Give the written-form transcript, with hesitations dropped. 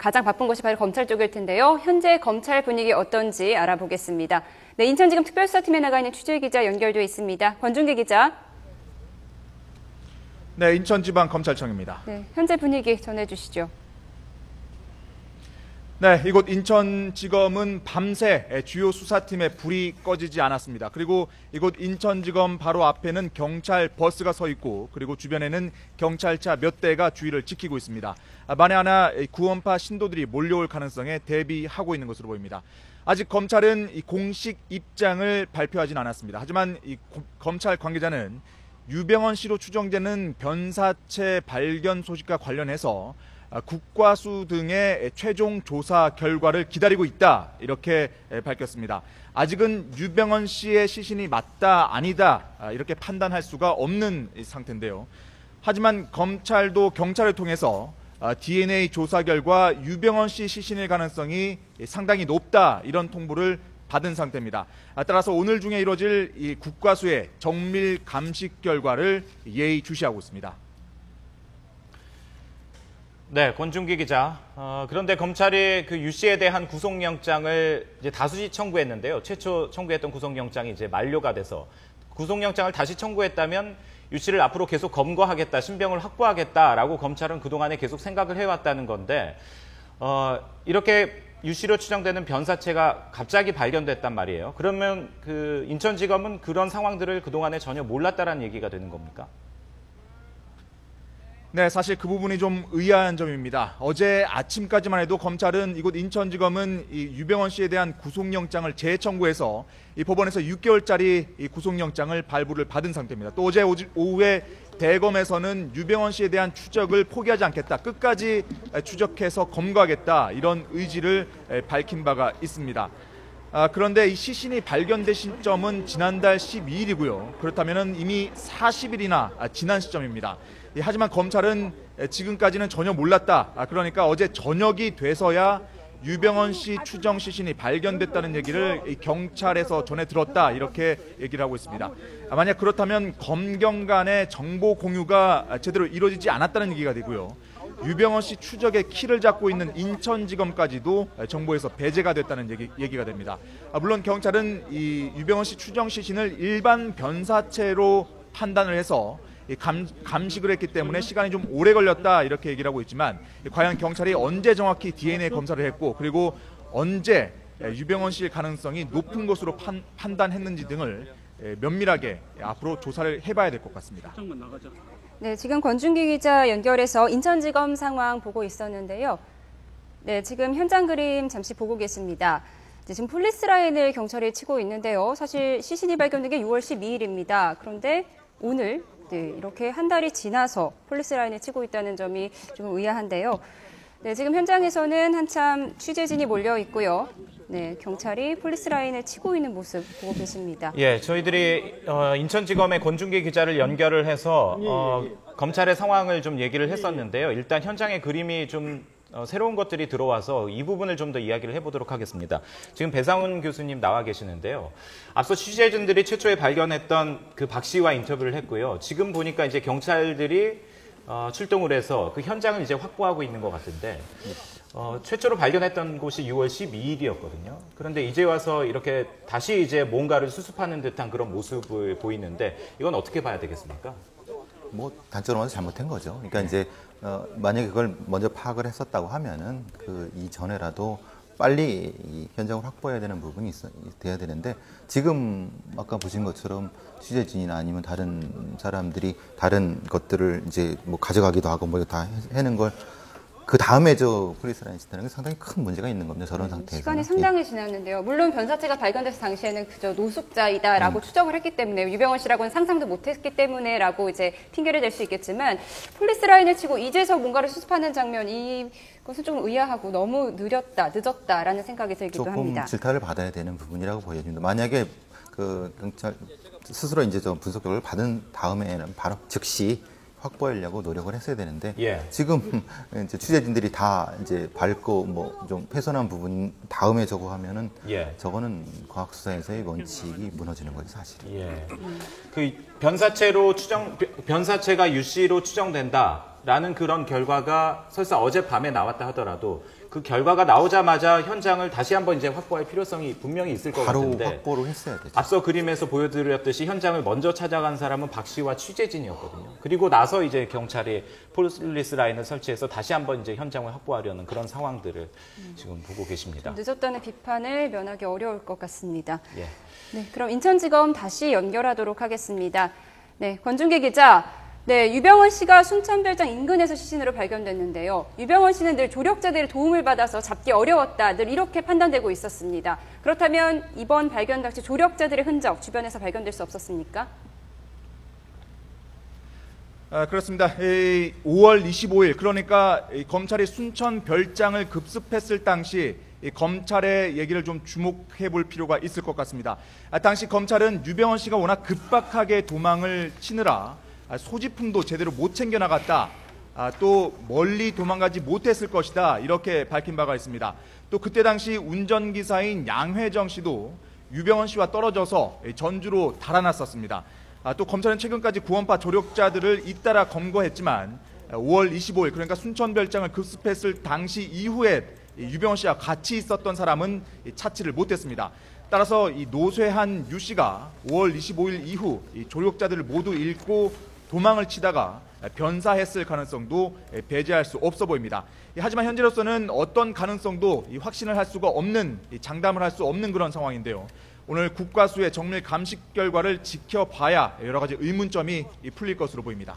가장 바쁜 곳이 바로 검찰 쪽일 텐데요. 현재 검찰 분위기 어떤지 알아보겠습니다. 네, 인천지검 특별수사팀에 나가 있는 취재기자 연결돼 있습니다. 권준기 기자. 네, 인천지방검찰청입니다. 네, 현재 분위기 전해주시죠. 네, 이곳 인천지검은 밤새 주요 수사팀의 불이 꺼지지 않았습니다. 그리고 이곳 인천지검 바로 앞에는 경찰 버스가 서 있고, 그리고 주변에는 경찰차 몇 대가 주위를 지키고 있습니다. 만에 하나 구원파 신도들이 몰려올 가능성에 대비하고 있는 것으로 보입니다. 아직 검찰은 이 공식 입장을 발표하진 않았습니다. 하지만 이 검찰 관계자는 유병헌 씨로 추정되는 변사체 발견 소식과 관련해서 국과수 등의 최종 조사 결과를 기다리고 있다, 이렇게 밝혔습니다. 아직은 유병헌 씨의 시신이 맞다 아니다 이렇게 판단할 수가 없는 상태인데요. 하지만 검찰도 경찰을 통해서 DNA 조사 결과 유병헌 씨 시신일 가능성이 상당히 높다, 이런 통보를 받은 상태입니다. 따라서 오늘 중에 이루어질 이 국과수의 정밀 감식 결과를 예의주시하고 있습니다. 네, 권준기 기자. 그런데 검찰이 그 유 씨에 대한 구속영장을 이제 다수지 청구했는데요. 최초 청구했던 구속영장이 이제 만료가 돼서 구속영장을 다시 청구했다면 유 씨를 앞으로 계속 검거하겠다, 신병을 확보하겠다라고 검찰은 그동안에 계속 생각을 해왔다는 건데, 이렇게 유 씨로 추정되는 변사체가 갑자기 발견됐단 말이에요. 그러면 그 인천지검은 그런 상황들을 그동안에 전혀 몰랐다라는 얘기가 되는 겁니까? 네, 사실 그 부분이 좀 의아한 점입니다. 어제 아침까지만 해도 검찰은 이곳 인천지검은 이 유병헌 씨에 대한 구속영장을 재청구해서 이 법원에서 6개월짜리 이 구속영장을 발부를 받은 상태입니다. 또 어제 오후에 대검에서는 유병헌 씨에 대한 추적을 포기하지 않겠다, 끝까지 추적해서 검거하겠다, 이런 의지를 밝힌 바가 있습니다. 그런데 이 시신이 발견된 시점은 지난달 12일이고요. 그렇다면 이미 40일이나 지난 시점입니다. 하지만 검찰은 지금까지는 전혀 몰랐다, 그러니까 어제 저녁이 돼서야 유병헌 씨 추정 시신이 발견됐다는 얘기를 경찰에서 전해 들었다, 이렇게 얘기를 하고 있습니다. 만약 그렇다면 검경 간의 정보 공유가 제대로 이루어지지 않았다는 얘기가 되고요. 유병헌 씨 추적의 키를 잡고 있는 인천지검까지도 정보에서 배제가 됐다는 얘기가 됩니다. 물론 경찰은 이 유병헌 씨 추정 시신을 일반 변사체로 판단을 해서 감식을 했기 때문에 시간이 좀 오래 걸렸다, 이렇게 얘기를 하고 있지만, 과연 경찰이 언제 정확히 DNA 검사를 했고, 그리고 언제 유병헌 씨의 가능성이 높은 것으로 판단했는지 등을 면밀하게 앞으로 조사를 해봐야 될 것 같습니다. 네, 지금 권준기 기자 연결해서 인천지검 상황 보고 있었는데요. 네, 지금 현장 그림 잠시 보고 계십니다. 지금 폴리스 라인을 경찰이 치고 있는데요. 사실 시신이 발견된 게 6월 12일입니다. 그런데 오늘 이렇게 한 달이 지나서 폴리스 라인을 치고 있다는 점이 좀 의아한데요. 네, 지금 현장에서는 한참 취재진이 몰려 있고요. 네, 경찰이 폴리스 라인을 치고 있는 모습 보고 계십니다. 예, 저희들이 인천지검의 권준기 기자를 연결을 해서 검찰의 상황을 좀 얘기를 했었는데요. 일단 현장의 그림이 좀 새로운 것들이 들어와서 이 부분을 좀 더 이야기를 해보도록 하겠습니다. 지금 배상훈 교수님 나와 계시는데요. 앞서 취재진들이 최초에 발견했던 그 박 씨와 인터뷰를 했고요. 지금 보니까 이제 경찰들이 출동을 해서 그 현장을 이제 확보하고 있는 것 같은데, 최초로 발견했던 곳이 6월 12일이었거든요. 그런데 이제 와서 이렇게 다시 이제 뭔가를 수습하는 듯한 그런 모습을 보이는데, 이건 어떻게 봐야 되겠습니까? 뭐 단적으로 먼저 잘못한 거죠. 그러니까 이제 만약에 그걸 먼저 파악을 했었다고 하면은 그 이전에라도 빨리 이 현장을 확보해야 되는 부분이 돼야 되는데, 지금 아까 보신 것처럼 취재진이나 아니면 다른 사람들이 다른 것들을 이제 뭐 가져가기도 하고 뭐 다 해는 걸 그 다음에 저 폴리스 라인 짓다는 게 상당히 큰 문제가 있는 겁니다. 저런 상태에서. 시간이 상당히 지났는데요. 물론 변사체가 발견됐을 당시에는 그저 노숙자이다라고 추정을 했기 때문에, 유병헌 씨라고는 상상도 못했기 때문에라고 이제 핑계를 댈 수 있겠지만, 폴리스 라인을 치고 이제서 뭔가를 수습하는 장면, 이것은 좀 의아하고 너무 늦었다라는 생각이 들기도 합니다. 조금 질타를 받아야 되는 부분이라고 보여집니다. 만약에 그 경찰 스스로 이제 좀 분석 결과를 받은 다음에는 바로 즉시 확보하려고 노력을 했어야 되는데, 지금 이제 취재진들이 다 이제 밟고 뭐 좀 훼손한 부분 다음에 저거 하면은 저거는 과학 수사에서의 원칙이 무너지는 거죠, 사실. 그 변사체가 유 씨로 추정된다. 라는 그런 결과가 설사 어젯밤에 나왔다 하더라도 그 결과가 나오자마자 현장을 다시 한번 이제 확보할 필요성이 분명히 있을 것 바로 같은데 확보를 했어야 되죠. 앞서 그림에서 보여드렸듯이 현장을 먼저 찾아간 사람은 박 씨와 취재진이었거든요. 그리고 나서 이제 경찰이 폴리스 라인을 설치해서 다시 한번 이제 현장을 확보하려는 그런 상황들을 지금 보고 계십니다. 늦었다는 비판을 면하기 어려울 것 같습니다. 예. 네, 그럼 인천지검 다시 연결하도록 하겠습니다. 네, 권준기 기자. 네, 유병헌 씨가 순천별장 인근에서 시신으로 발견됐는데요. 유병헌 씨는 늘 조력자들의 도움을 받아서 잡기 어려웠다, 늘 이렇게 판단되고 있었습니다. 그렇다면 이번 발견 당시 조력자들의 흔적 주변에서 발견될 수 없었습니까? 그렇습니다. 5월 25일 그러니까 검찰이 순천별장을 급습했을 당시 검찰의 얘기를 좀 주목해 볼 필요가 있을 것 같습니다. 당시 검찰은 유병헌 씨가 워낙 급박하게 도망을 치느라 소지품도 제대로 못 챙겨 나갔다. 또 멀리 도망가지 못했을 것이다. 이렇게 밝힌 바가 있습니다. 또 그때 당시 운전기사인 양회정 씨도 유병헌 씨와 떨어져서 전주로 달아났었습니다. 또 검찰은 최근까지 구원파 조력자들을 잇따라 검거했지만 5월 25일 그러니까 순천별장을 급습했을 당시 이후에 유병헌 씨와 같이 있었던 사람은 찾지를 못했습니다. 따라서 이 노쇠한 유 씨가 5월 25일 이후 조력자들을 모두 잃고 도망을 치다가 변사했을 가능성도 배제할 수 없어 보입니다. 하지만 현재로서는 어떤 가능성도 확신을 할 수가 없는, 장담을 할 수 없는 그런 상황인데요. 오늘 국과수의 정밀 감식 결과를 지켜봐야 여러 가지 의문점이 풀릴 것으로 보입니다.